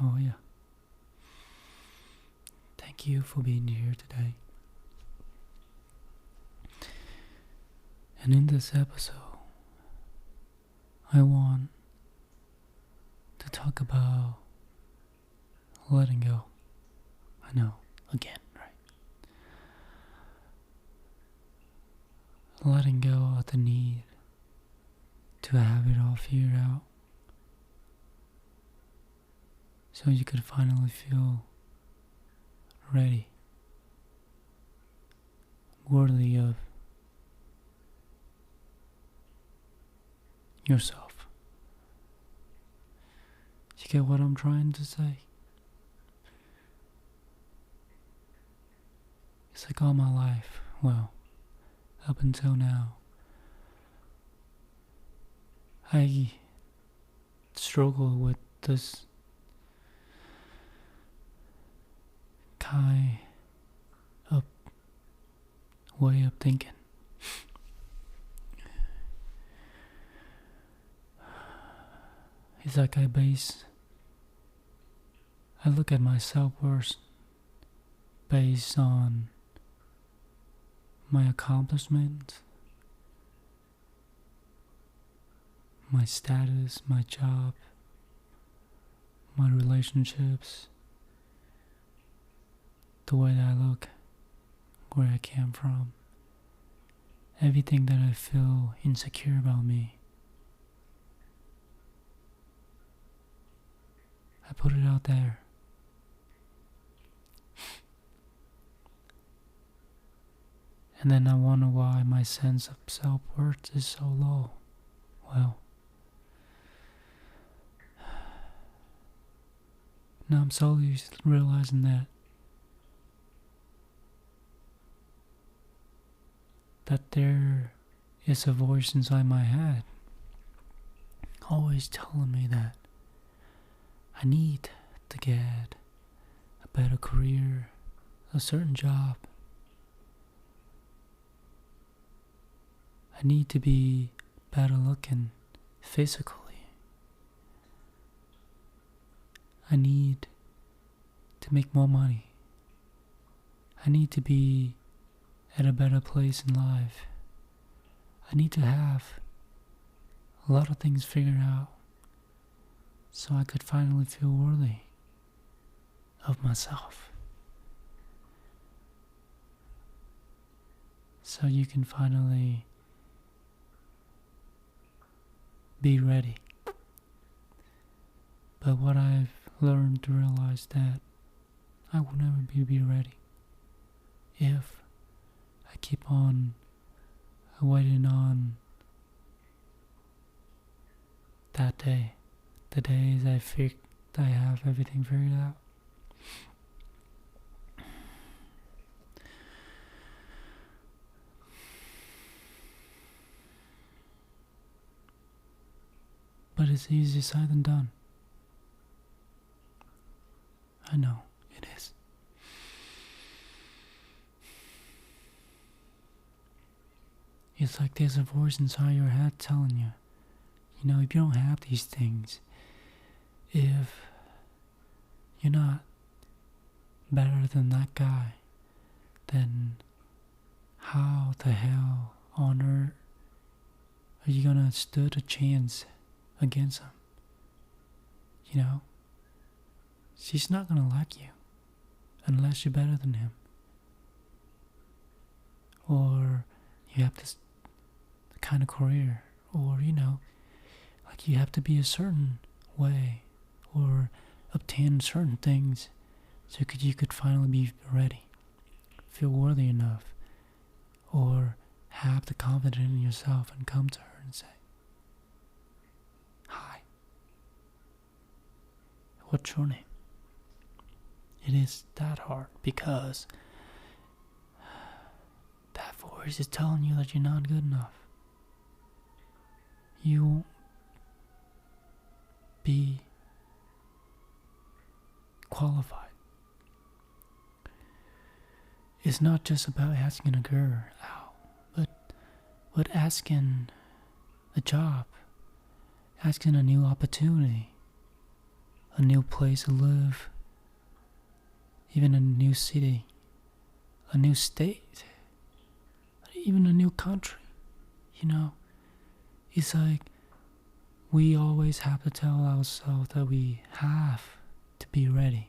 How are you? Thank you for being here today. And in this episode, I want to talk about letting go. I know, again, right? Letting go of the need to have it all figured out so you could finally feel ready, worthy of yourself. You get what I'm trying to say? It's like all my life, well, up until now, I struggle with this kind of way of thinking. It's like I look at my self-worth based on my accomplishments, my status, my job, my relationships, the way that I look, where I came from, everything that I feel insecure about me. I put it out there. And then I wonder why my sense of self-worth is so low. Well, now I'm slowly realizing that there is a voice inside my head always telling me that I need to get a better career, a certain job. I need to be better looking physically. I need to make more money. I need to be at a better place in life. I need to have a lot of things figured out so I could finally feel worthy of myself. So you can finally be ready. But what I've learned to realize that I will never be ready if I keep on waiting on that day, the days I have everything figured out. But it's easier said than done. I know, it is. It's like there's a voice inside your head telling you, if you don't have these things, if you're not better than that guy, then how the hell on earth are you gonna stand a chance against him? She's not gonna like you unless you're better than him. Or you have this kind of career, or like you have to be a certain way or obtain certain things so you could finally be ready, feel worthy enough, or have the confidence in yourself and come to her and say, "Hi, what's your name?" It is that hard because that voice is telling you that you're not good enough. You won't be qualified. It's not just about asking a girl out, but asking a job, asking a new opportunity, a new place to live, even a new city, a new state, even a new country. You know, it's like we always have to tell ourselves that we have to be ready.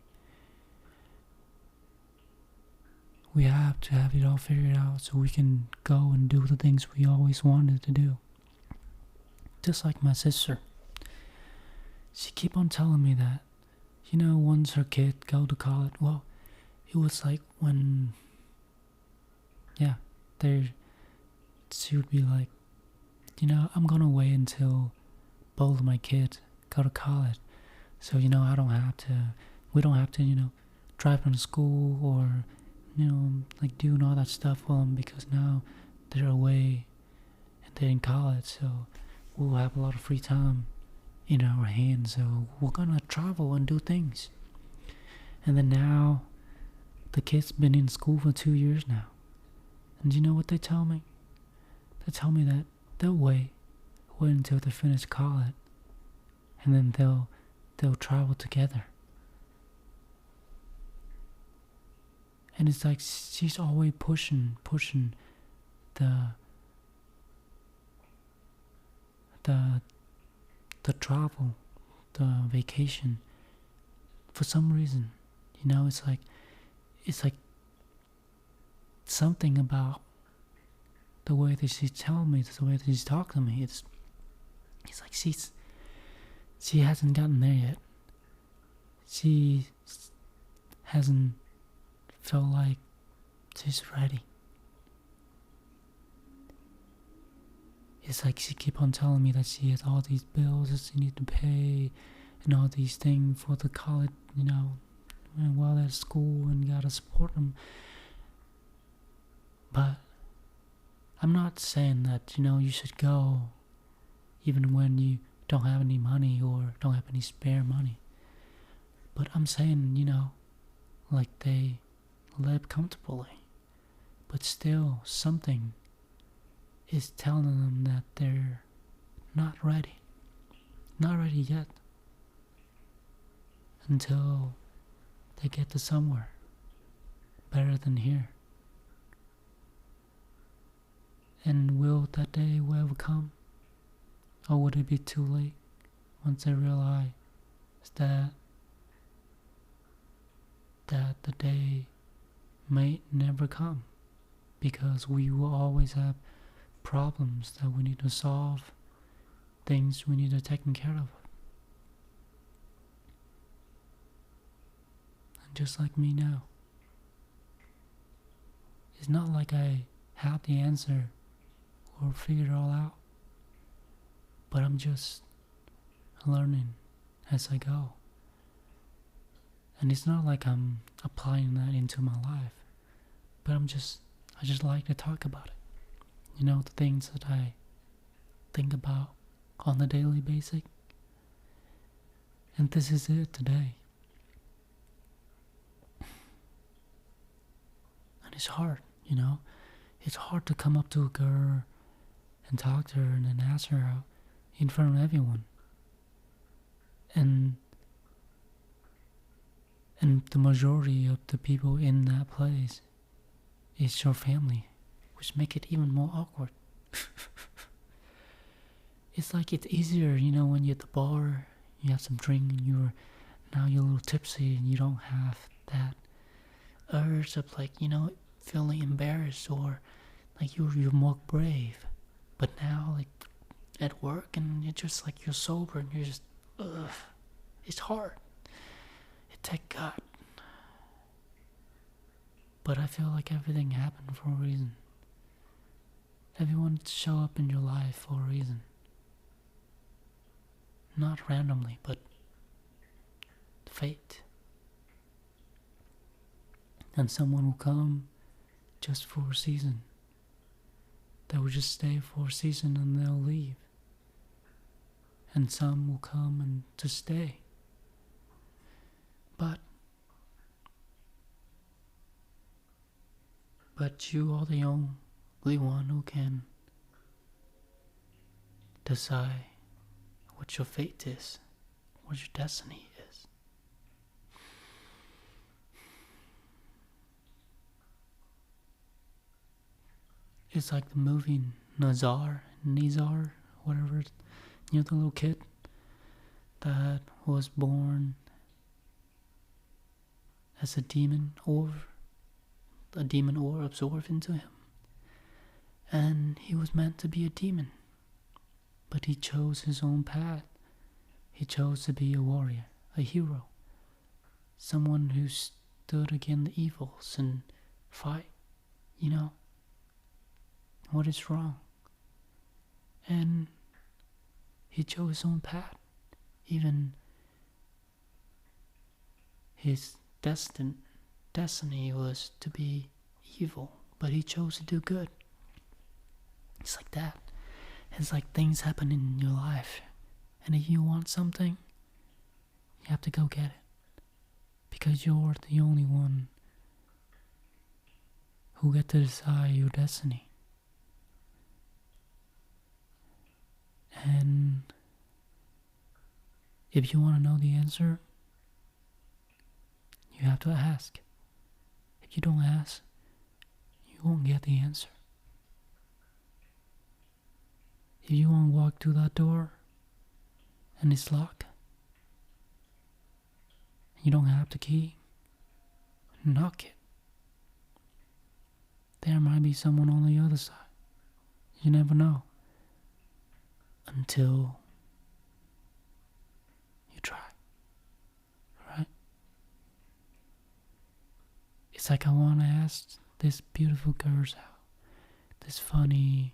We have to have it all figured out so we can go and do the things we always wanted to do. Just like my sister. She keep on telling me that, once her kid go to college, well, it was like when, yeah, she would be like, I'm gonna wait until both of my kids go to college. So, we don't have to, drive them to school or, like doing all that stuff for them because now they're away and they're in college. So we'll have a lot of free time in our hands. So we're gonna travel and do things. And then now the kids been in school for 2 years now. And you know what they tell me? They tell me that they'll wait until they finish college, and then they'll travel together. And it's like she's always pushing the travel, the vacation. For some reason, it's like something about the way that she's telling me, the way that she's talking to me. It's like she hasn't gotten there yet. She hasn't felt like she's ready. It's like she keep on telling me that she has all these bills that she needs to pay and all these things for the college, and while they're at school and gotta support them. But I'm not saying that, you should go even when you don't have any money or don't have any spare money. But I'm saying, like they live comfortably, but still something is telling them that they're not ready yet until they get to somewhere better than here. And will that day ever come? Or would it be too late once they realize that the day may never come? Because we will always have problems that we need to solve, things we need to take care of. And just like me now, it's not like I have the answer or figure it all out, but I'm just learning as I go. And it's not like I'm applying that into my life, but I just like to talk about it. The things that I think about on the daily basis. And this is it today. And it's hard, It's hard to come up to a girl and talk to her and then ask her out in front of everyone. And the majority of the people in that place is your family, which make it even more awkward. It's like it's easier, when you're at the bar, you have some drink and you're a little tipsy and you don't have that urge of feeling embarrassed or like you're more brave. But now at work and it's just like you're sober and you're just it's hard. It takes gut. But I feel like everything happened for a reason. Everyone show up in your life for a reason. Not randomly, but fate. And someone will come just for a season. They will just stay for a season and they'll leave. And some will come and to stay. But you are the only one who can decide what your fate is, what your destiny is. It's like the movie Nizar, whatever. You know, the little kid that was born as a demon or absorbed into him. And he was meant to be a demon, but he chose his own path. He chose to be a warrior, a hero, someone who stood against the evils and fight, you know, what is wrong. And he chose his own path. Even his destiny was to be evil, but he chose to do good. It's like that. It's like things happen in your life, and if you want something, you have to go get it, because you're the only one who get to decide your destiny. And if you want to know the answer, you have to ask. If you don't ask, you won't get the answer. If you want to walk through that door and it's locked, you don't have the key, knock it. There might be someone on the other side. You never know until you try, right? It's like I want to ask this beautiful girl out, this funny,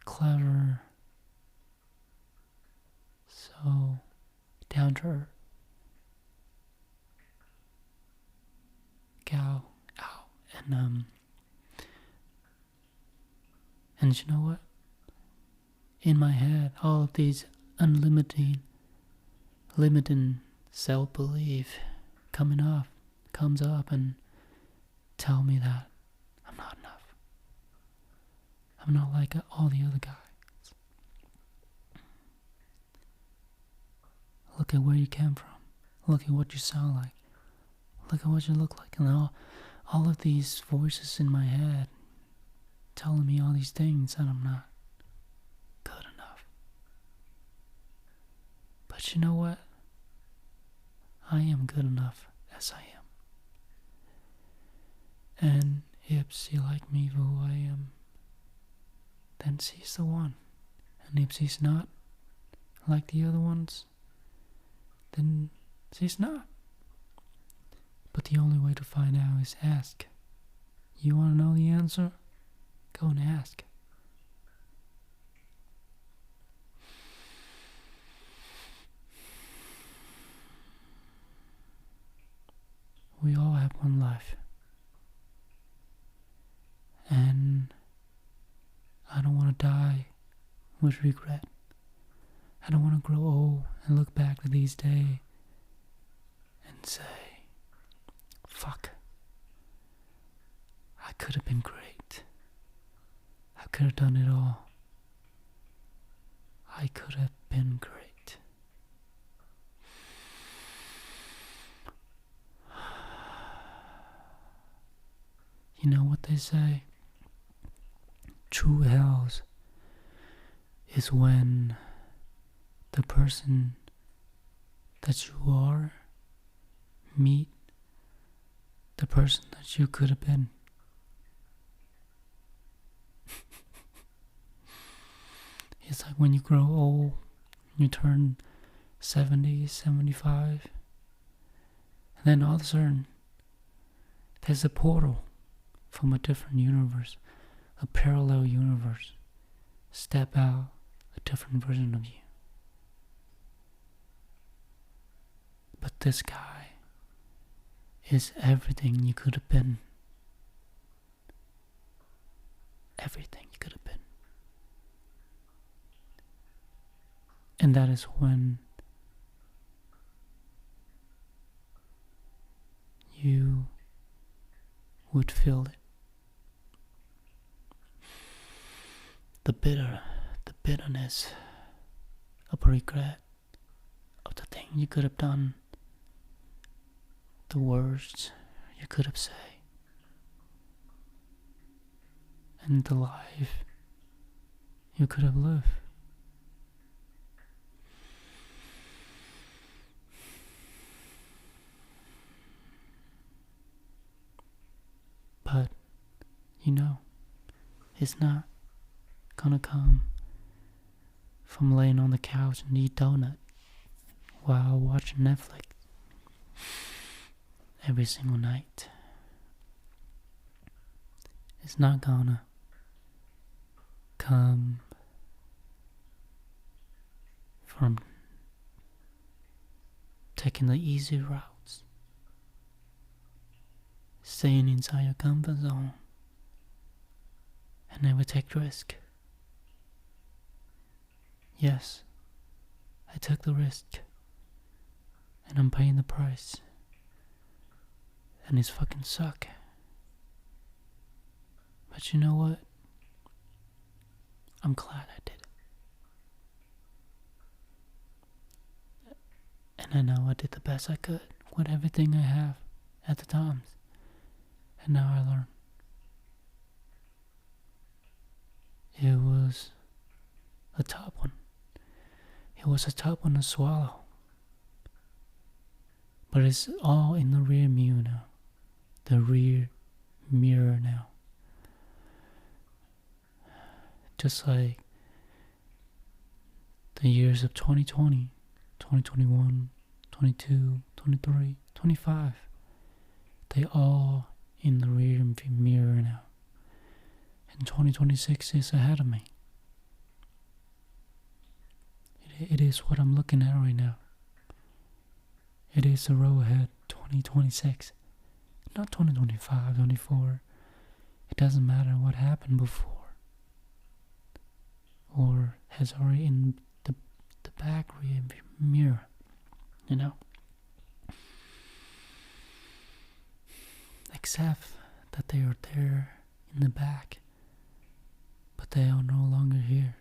clever, so down to earth gal out, and you know what? In my head, all of these limiting self-belief comes up and tell me that I'm not enough. I'm not like all the other guys. Look at where you came from. Look at what you sound like. Look at what you look like. And all of these voices in my head telling me all these things that I'm not good enough. But you know what? I am good enough as I am. And if she like me for who I am, then she's the one. And if she's not like the other ones, then she's not. But the only way to find out is ask. You want to know the answer? Go and ask. We all have one life. And I don't want to die with regret. I don't want to grow old and look back to these days and say, fuck, I could have been great. I could have done it all. I could have been great. You know what they say? True health is when the person that you are meet the person that you could have been. It's like when you grow old, you turn 70, 75, and then all of a sudden, there's a portal from a different universe, a parallel universe. Step out, a different version of you. But this guy is everything you could have been. Everything you could have been. And that is when you would feel it. The bitterness of regret of the thing you could have done, the words you could have said. and the life you could have lived. But, it's not gonna come from laying on the couch and eat donut while watching Netflix every single night. It's not gonna come from taking the easy routes, staying inside your comfort zone, and never take risk. Yes, I took the risk, and I'm paying the price, and it's fucking suck. But you know what? I'm glad I did it. And I know I did the best I could with everything I have at the times. And now I learn. It was a tough one. It was a tough one to swallow. But it's all in the rear mirror now. The rear mirror now. Just like the years of 2020, 2021, 22, 23, 25. They all in the rear mirror now. And 2026 is ahead of me. It is what I'm looking at right now. It is the road ahead, 2026. Not 2025, 24. It doesn't matter what happened before. Or has already in the back rear mirror. Except that they are there in the back. But they are no longer here.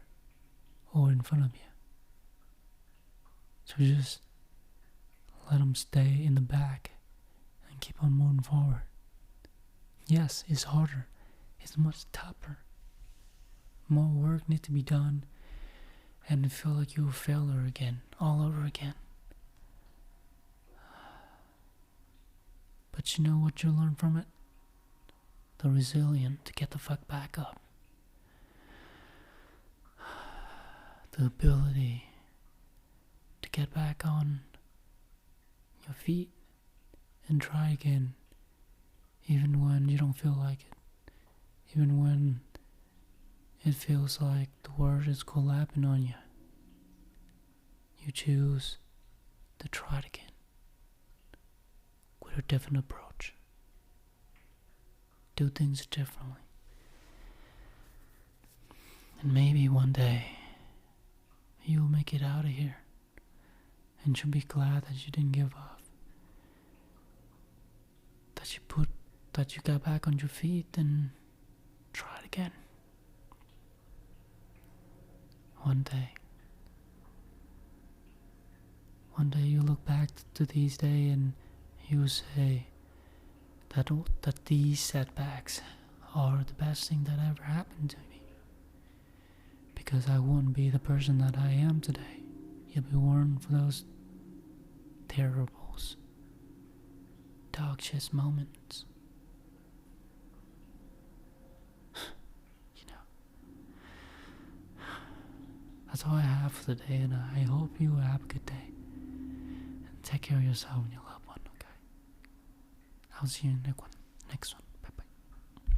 Or in front of you. So just let them stay in the back and keep on moving forward. Yes, it's harder. It's much tougher. More work needs to be done, and you feel like you're a failure again, all over again. But you know what you learn from it? The resilience to get the fuck back up. The ability to get back on your feet and try again, even when you don't feel like it, even when it feels like the world is collapsing on you. You choose to try it again with a different approach. Do things differently. And maybe one day you'll make it out of here. And you'll be glad that you didn't give up. That you got back on your feet and tried again. One day you look back to these days and you say that these setbacks are the best thing that ever happened to me. Because I wouldn't be the person that I am today if it weren't for those terrible, dog shit moments. That's all I have for today, and I hope you have a good day. And take care of yourself and your loved one, okay? I'll see you in the next one.